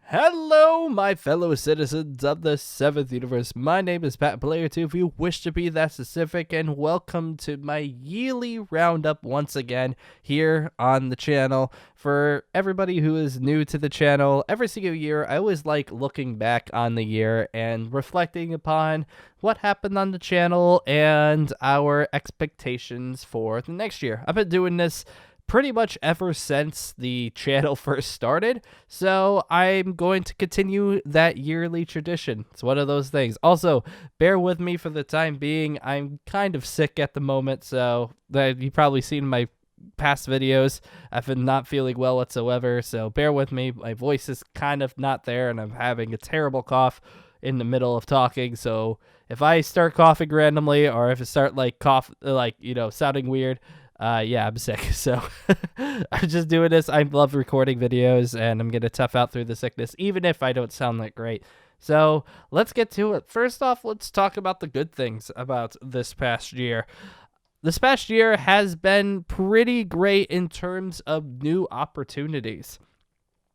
Hello, my fellow citizens of the 7th universe. My name is Pat Player 2, if you wish to be that specific, and welcome to my yearly roundup once again here on the channel. For everybody who is new to the channel, every single year I always like looking back on the year and reflecting upon what happened on the channel and our expectations for the next year. I've been doing this pretty much ever since the channel first started, so I'm going to continue that yearly tradition. It's one of those things. Also, bear with me for the time being. I'm kind of sick at the moment, so that you've probably seen in my past videos. I've been not feeling well whatsoever, so bear with me. My voice is kind of not there, and I'm having a terrible cough in the middle of talking, so if I start coughing randomly, or if I start sounding weird, yeah, I'm sick, so I'm just doing this. I love recording videos, and I'm gonna tough out through the sickness, even if I don't sound that great. So let's get to it. First off, let's talk about the good things about this past year. This past year has been pretty great in terms of new opportunities.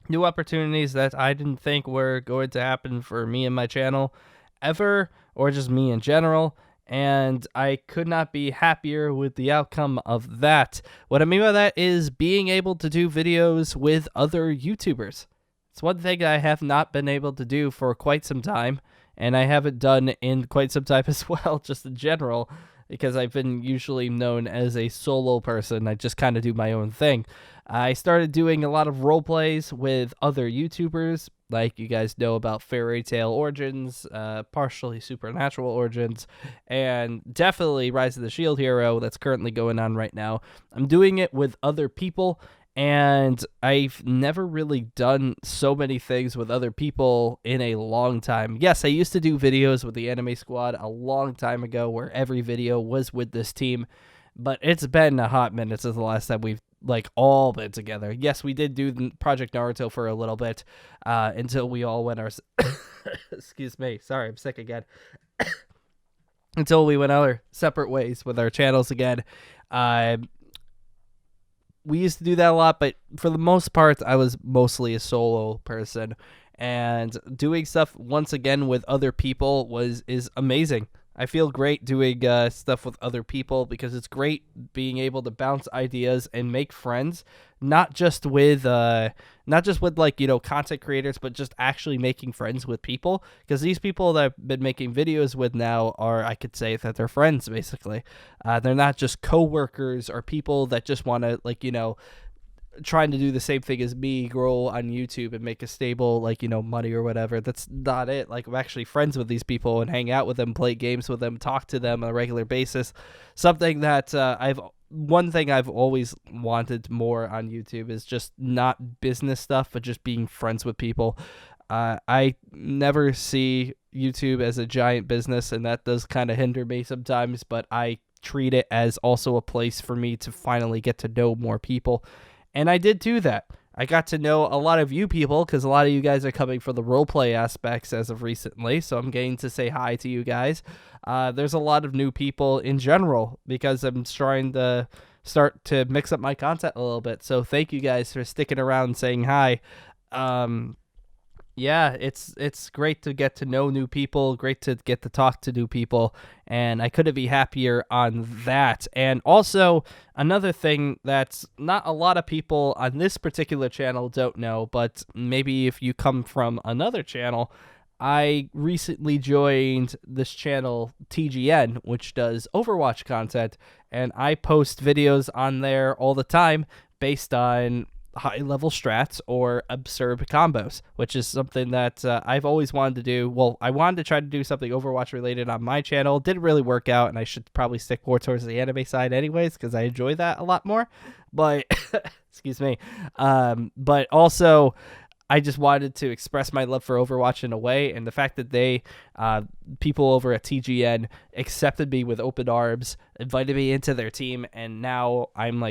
New opportunities that I didn't think were going to happen for me and my channel ever, or just me in general. And I could not be happier with the outcome of that. What I mean by that is being able to do videos with other YouTubers. It's one thing I have not been able to do for quite some time, and I haven't done in quite some time as well, just in general, because I've been usually known as a solo person. I just kind of do my own thing. I started doing a lot of roleplays with other YouTubers, like you guys know about Fairy Tale Origins, partially Supernatural Origins, and definitely Rise of the Shield Hero that's currently going on right now. I'm doing it with other people, and I've never really done so many things with other people in a long time. Yes, I used to do videos with the Anime Squad a long time ago where every video was with this team, but it's been a hot minute since the last time we've all been together. Yes, we did do Project Naruto for a little bit until we all went our excuse me, sorry, I'm sick again. Until we went our separate ways with our channels again. We used to do that a lot, but for the most part, I was mostly a solo person, and doing stuff once again with other people is amazing. I feel great doing stuff with other people because it's great being able to bounce ideas and make friends, not just with content creators, but just actually making friends with people, because these people that I've been making videos with now are, I could say that they're friends, basically. They're not just co-workers or people that just want to, trying to do the same thing as me, grow on YouTube and make a stable, money or whatever. That's not it. I'm actually friends with these people and hang out with them, play games with them, talk to them on a regular basis. Something that one thing I've always wanted more on YouTube is just not business stuff, but just being friends with people. I never see YouTube as a giant business, and that does kind of hinder me sometimes, but I treat it as also a place for me to finally get to know more people. And I did do that. I got to know a lot of you people because a lot of you guys are coming for the roleplay aspects as of recently, so I'm getting to say hi to you guys. There's a lot of new people in general because I'm trying to start to mix up my content a little bit, so thank you guys for sticking around and saying hi. Yeah, it's great to get to know new people, great to get to talk to new people, and I couldn't be happier on that. And also, another thing that's not a lot of people on this particular channel don't know, but maybe if you come from another channel, I recently joined this channel, TGN, which does Overwatch content, and I post videos on there all the time based on high-level strats or absurd combos, which is something that I've always wanted to do. Well, I wanted to try to do something Overwatch-related on my channel. Didn't really work out, and I should probably stick more towards the anime side anyways, because I enjoy that a lot more. But, excuse me. But also, I just wanted to express my love for Overwatch in a way, and the fact that they, people over at TGN, accepted me with open arms, invited me into their team, and now I'm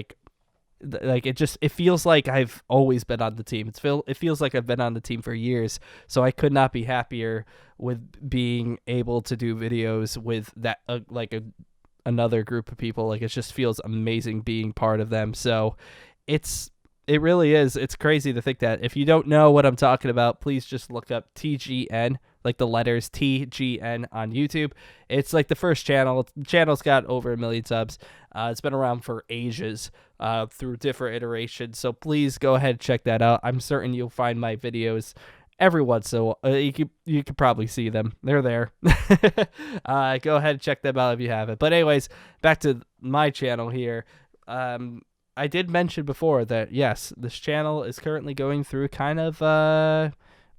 it feels like I've always been on the team. It feels like I've been on the team for years, so I could not be happier with being able to do videos with that a another group of people. Like, it just feels amazing being part of them. So it really is. It's crazy to think that. If you don't know what I'm talking about, please just look up TGN, like the letters TGN on YouTube. It's like the first channel. The channel's got over 1 million subs. It's been around for ages through different iterations. So please go ahead and check that out. I'm certain you'll find my videos every once in a while. You could probably see them. They're there. Go ahead and check them out if you haven't. But anyways, back to my channel here. I did mention before that, yes, this channel is currently going through kind of,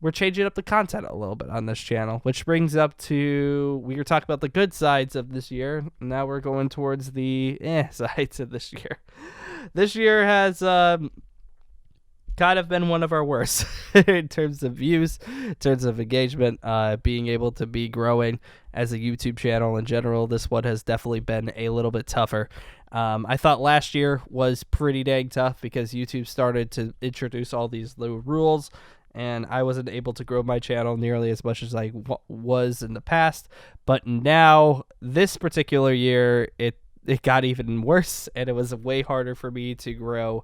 we're changing up the content a little bit on this channel, which brings up to, we were talking about the good sides of this year. Now we're going towards the sides of this year. This year has kind of been one of our worst in terms of views, in terms of engagement, being able to be growing as a YouTube channel in general. This one has definitely been a little bit tougher. I thought last year was pretty dang tough because YouTube started to introduce all these new rules, and I wasn't able to grow my channel nearly as much as I was in the past. But now, this particular year, it got even worse, and it was way harder for me to grow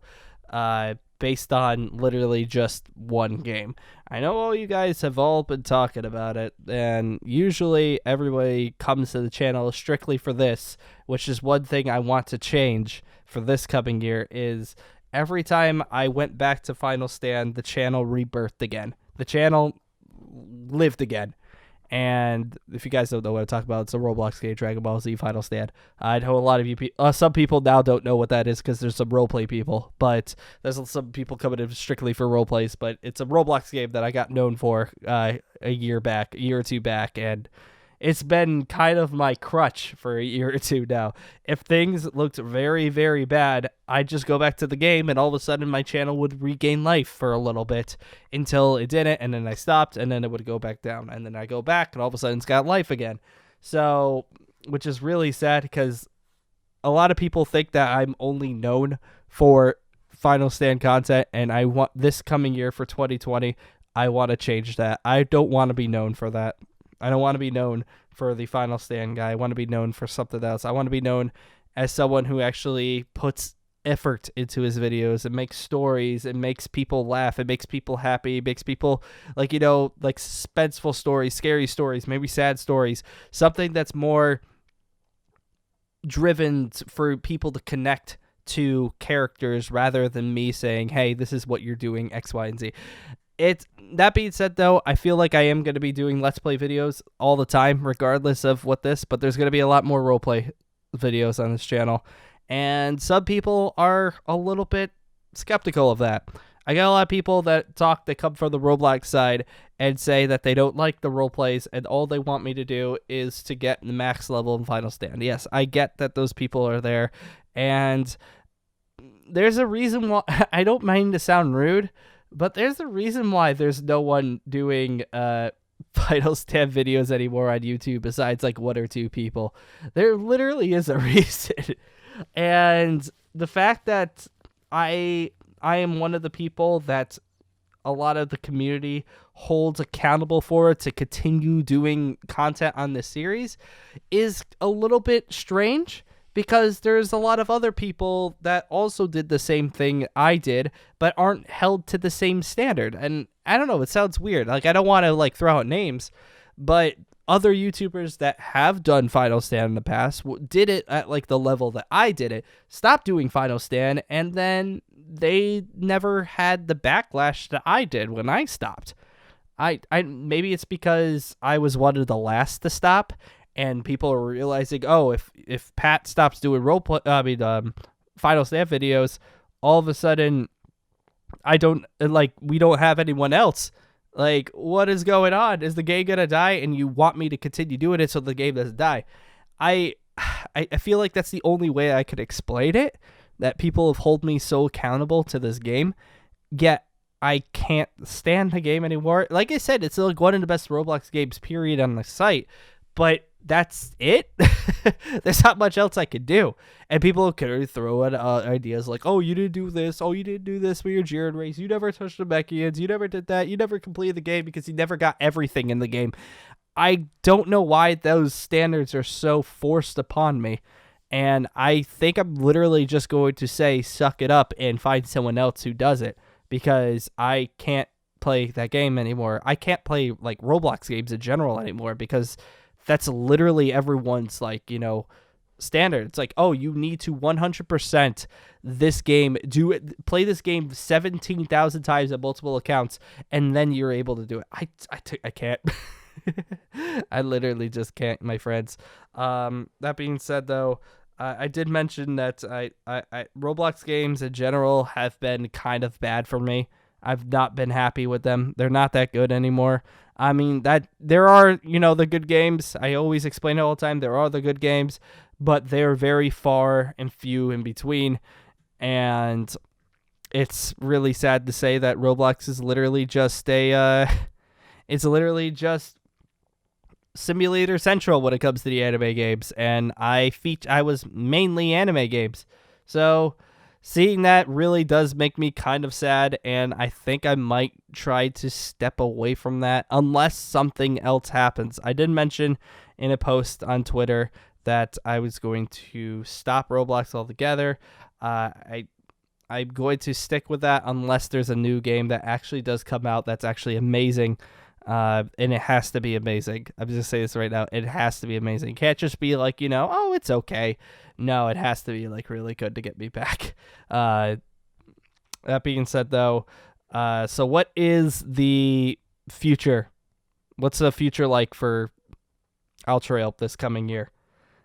based on literally just one game. I know all you guys have all been talking about it, and usually everybody comes to the channel strictly for this, which is one thing I want to change for this coming year. Is every time I went back to Final Stand, the channel rebirthed again. The channel lived again. And if you guys don't know what I'm talking about, it's a Roblox game, Dragon Ball Z Final Stand. I know a lot of you, some people now don't know what that is because there's some roleplay people, but there's some people coming in strictly for roleplays. But it's a Roblox game that I got known for a year or two back, and it's been kind of my crutch for a year or two now. If things looked very, very bad, I'd just go back to the game, and all of a sudden my channel would regain life for a little bit until it didn't, and then I stopped, and then it would go back down, and then I go back, and all of a sudden it's got life again. So, which is really sad because a lot of people think that I'm only known for Final Stand content, and I want this coming year for 2020, I want to change that. I don't want to be known for that. I don't want to be known for the Final Stand guy. I want to be known for something else. I want to be known as someone who actually puts effort into his videos and makes stories and makes people laugh. It makes people happy. It makes people, like, you know, like suspenseful stories, scary stories, maybe sad stories. Something that's more driven for people to connect to characters rather than me saying, hey, this is what you're doing, X, Y, and Z. That being said, though, I feel like I am going to be doing Let's Play videos all the time, regardless of what but there's going to be a lot more roleplay videos on this channel, and some people are a little bit skeptical of that. I got a lot of people that come from the Roblox side and say that they don't like the roleplays, and all they want me to do is to get the max level in Final Stand. Yes, I get that those people are there, and there's a reason why. I don't mind to sound rude, but there's a reason why there's no one doing Final Stand videos anymore on YouTube besides like one or two people. There literally is a reason. And the fact that I am one of the people that a lot of the community holds accountable for to continue doing content on this series is a little bit strange. Because there's a lot of other people that also did the same thing I did, but aren't held to the same standard. And I don't know, it sounds weird. Like, I don't want to like throw out names, but other YouTubers that have done Final Stand in the past did it at like the level that I did it, stopped doing Final Stand, and then they never had the backlash that I did when I stopped. I maybe it's because I was one of the last to stop. And people are realizing, oh, if Pat stops doing Final Stand videos, all of a sudden, we don't have anyone else. Like, what is going on? Is the game gonna die? And you want me to continue doing it so the game doesn't die? I feel like that's the only way I could explain it. That people have held me so accountable to this game, yet I can't stand the game anymore. Like I said, it's like one of the best Roblox games, period, on the site. But that's it. There's not much else I could do. And people can throw in ideas like, oh, you didn't do this. Oh, you didn't do this for your Jiren race. You never touched the Mechians. You never did that. You never completed the game because you never got everything in the game. I don't know why those standards are so forced upon me. And I think I'm literally just going to say, suck it up and find someone else who does it, because I can't play that game anymore. I can't play like Roblox games in general anymore, because that's literally everyone's like, standard. It's like, oh, you need to 100% this game, play this game 17,000 times on multiple accounts, and then you're able to do it. I can't. I literally just can't, my friends. That being said, though, I did mention that I Roblox games in general have been kind of bad for me. I've not been happy with them. They're not that good anymore. I mean, that there are, the good games. I always explain it all the time. There are the good games, but they're very far and few in between. And it's really sad to say that Roblox is literally just it's literally just Simulator Central when it comes to the anime games, and I was mainly anime games. So seeing that really does make me kind of sad, and I think I might try to step away from that unless something else happens. I did mention in a post on Twitter that I was going to stop Roblox altogether. I'm going to stick with that unless there's a new game that actually does come out that's actually amazing. And it has to be amazing. I'm just going to say this right now. It has to be amazing. It can't just be like, oh, it's okay. No, it has to be like really good to get me back. That being said, though, so what is the future? What's the future like for owTreyalP this coming year?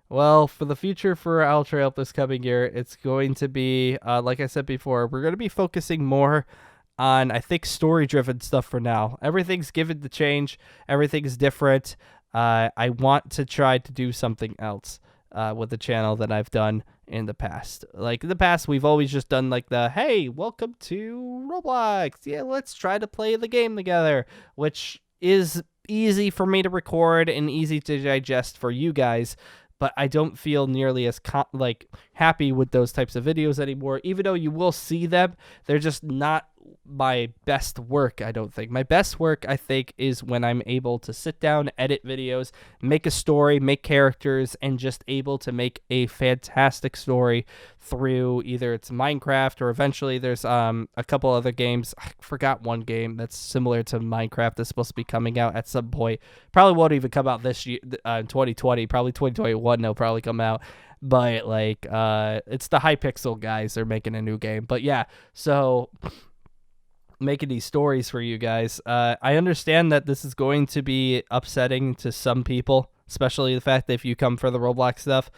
Well, for the future for owTreyalP this coming year, it's going to be, like I said before, we're going to be focusing more on, I think, story-driven stuff for now. Everything's given the change. Everything's different. I want to try to do something else with the channel that I've done in the past. Like, in the past, we've always just done, like, hey, welcome to Roblox. Yeah, let's try to play the game together, which is easy for me to record and easy to digest for you guys. But I don't feel nearly as happy with those types of videos anymore. Even though you will see them, they're just not my best work, I don't think. My best work, I think, is when I'm able to sit down, edit videos, make a story, make characters, and just able to make a fantastic story through either it's Minecraft or eventually there's a couple other games. I forgot one game that's similar to Minecraft that's supposed to be coming out at some point. Probably won't even come out this year, 2020. Probably 2021 they'll probably come out. But it's the Hypixel guys. They're making a new game. But yeah, so making these stories for you guys. I understand that this is going to be upsetting to some people, especially the fact that if you come for the Roblox stuff,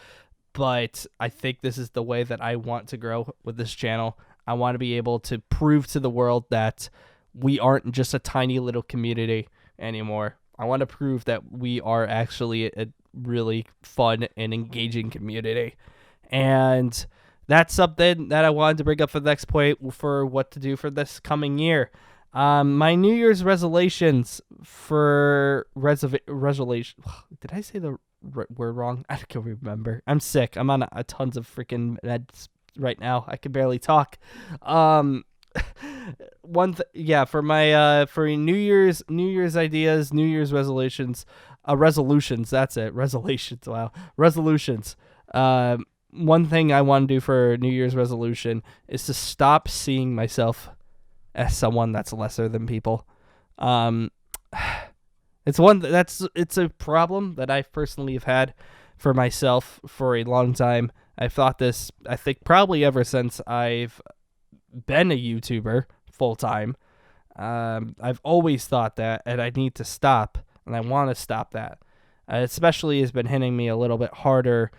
but I think this is the way that I want to grow with this channel. I want to be able to prove to the world that we aren't just a tiny little community anymore. I want to prove that we are actually a really fun and engaging community. And that's something that I wanted to bring up for the next point for what to do for this coming year. My New Year's resolutions for resolution. Did I say the word wrong? I can't remember. I'm sick. I'm on tons of freaking meds right now. I can barely talk. For my for New Year's ideas, New Year's resolutions, resolutions. That's it. Resolutions. Wow. Resolutions. One thing I want to do for New Year's resolution is to stop seeing myself as someone that's lesser than people. It's a problem that I personally have had for myself for a long time. I've thought this, I think, probably ever since I've been a YouTuber full time. I've always thought that, and I need to stop, and I want to stop that. Especially has been hitting me a little bit harder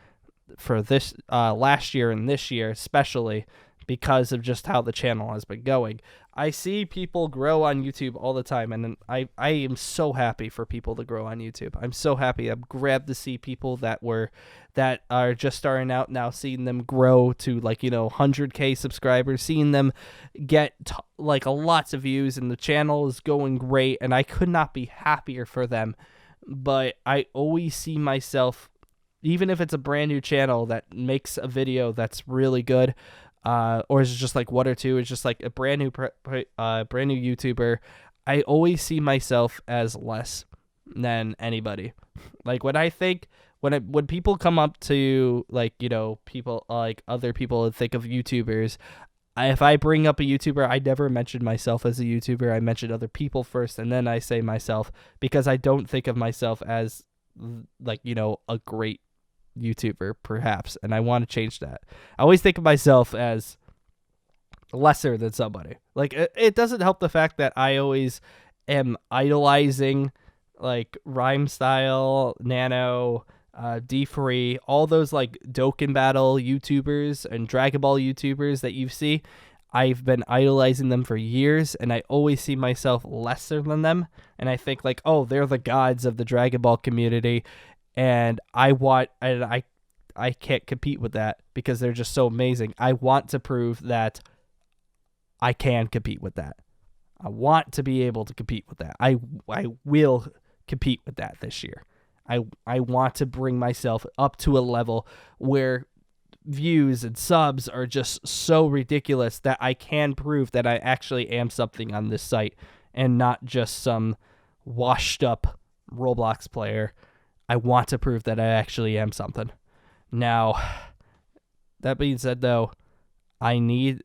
for this last year and this year, especially because of just how the channel has been going. I see people grow on YouTube all the time, and I am so happy for people to grow on YouTube. I'm so happy. I'm glad to see people that are just starting out now, seeing them grow to 100K subscribers, seeing them get lots of views, and the channel is going great, and I could not be happier for them. But I always see myself, even if it's a brand new channel that makes a video that's really good, or is just one or two, it's just a brand new YouTuber, I always see myself as less than anybody. When when people come up to, like, you know, people like other people think of YouTubers, if I bring up a YouTuber, I never mention myself as a YouTuber. I mention other people first, and then I say myself, because I don't think of myself as, like, you know, a great YouTuber, perhaps, and I want to change that. I always think of myself as lesser than somebody. Like, it doesn't help the fact that I always am idolizing, like, Rhyme Style, Nano, D3, all those, like, Dokkan Battle YouTubers and Dragon Ball YouTubers that you see. I've been idolizing them for years, and I always see myself lesser than them, and I think, like, oh, they're the gods of the Dragon Ball community, and I can't compete with that because they're just so amazing. I want to prove that I can compete with that. I want to be able to compete with that. I will compete with that this year. I want to bring myself up to a level where views and subs are just so ridiculous that I can prove that I actually am something on this site and not just some washed up Roblox player. I want to prove that I actually am something. Now, that being said, though, I need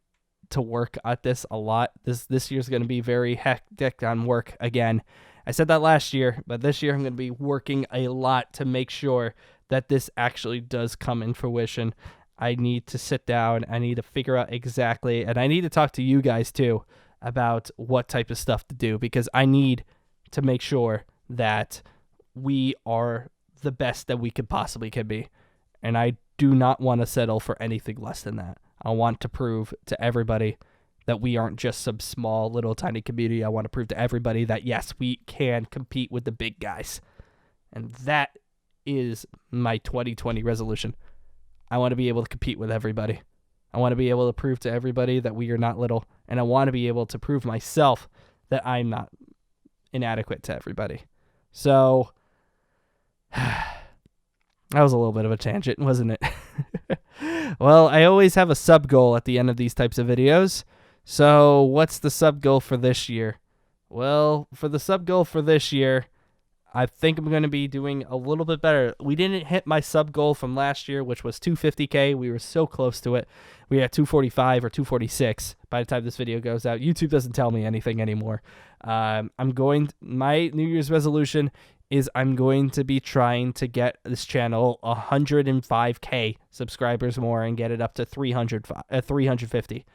to work at this a lot. This year's going to be very hectic on work again. I said that last year, but this year I'm going to be working a lot to make sure that this actually does come in fruition. I need to sit down. I need to figure out exactly, and I need to talk to you guys too about what type of stuff to do, because I need to make sure that we are the best that we could possibly can be. And I do not want to settle for anything less than that. I want to prove to everybody that we aren't just some small little tiny community. I want to prove to everybody that, yes, we can compete with the big guys. And that is my 2020 resolution. I want to be able to compete with everybody. I want to be able to prove to everybody that we are not little. And I want to be able to prove myself that I'm not inadequate to everybody. So, that was a little bit of a tangent, wasn't it? Well, I always have a sub goal at the end of these types of videos. So what's the sub goal for this year? Well, for the sub goal for this year, I think I'm going to be doing a little bit better. We didn't hit my sub goal from last year, which was 250K. We were so close to it. We were at 245 or 246 by the time this video goes out. YouTube doesn't tell me anything anymore. My New Year's resolution is I'm going to be trying to get this channel 105K subscribers more and get it up to 350.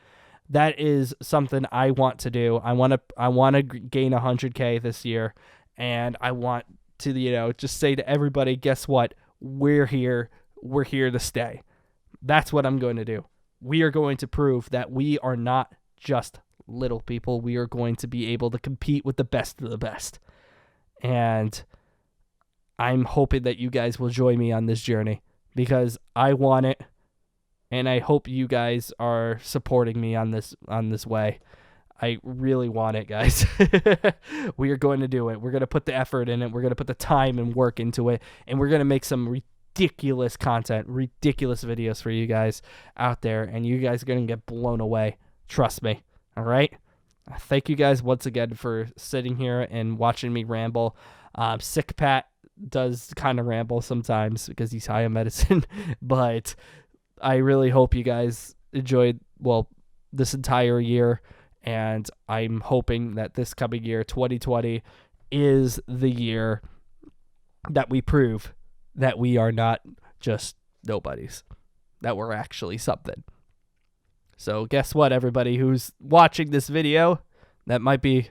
That is something I want to do. I want to gain 100K this year, and I want to, you know, just say to everybody, guess what? We're here. We're here to stay. That's what I'm going to do. We are going to prove that we are not just little people. We are going to be able to compete with the best of the best. And I'm hoping that you guys will join me on this journey, because I want it, and I hope you guys are supporting me on this way. I really want it, guys. We are going to do it. We're going to put the effort in it. We're going to put the time and work into it, and we're going to make some ridiculous content, ridiculous videos for you guys out there, and you guys are going to get blown away. Trust me. All right? Thank you guys once again for sitting here and watching me ramble. Sick Pat does kind of ramble sometimes because he's high on medicine, but I really hope you guys enjoyed, well, this entire year, and I'm hoping that this coming year, 2020, is the year that we prove that we are not just nobodies, that we're actually something. So guess what, everybody who's watching this video that might be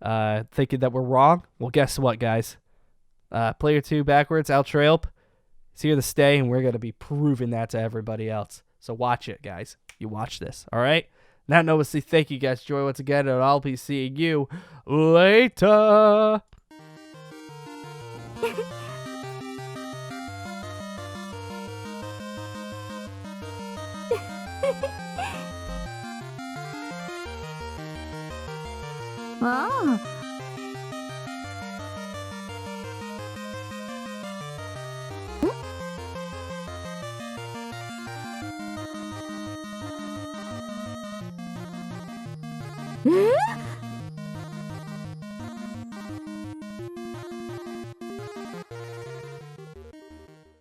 thinking that we're wrong? Well, guess what, guys? Player 2 backwards, owTreyalP, it's here to stay, and we're going to be proving that to everybody else. So watch it, guys. You watch this, all right? Now, no, say thank you guys. Joy once again, and I'll be seeing you later. Wow. Hmm?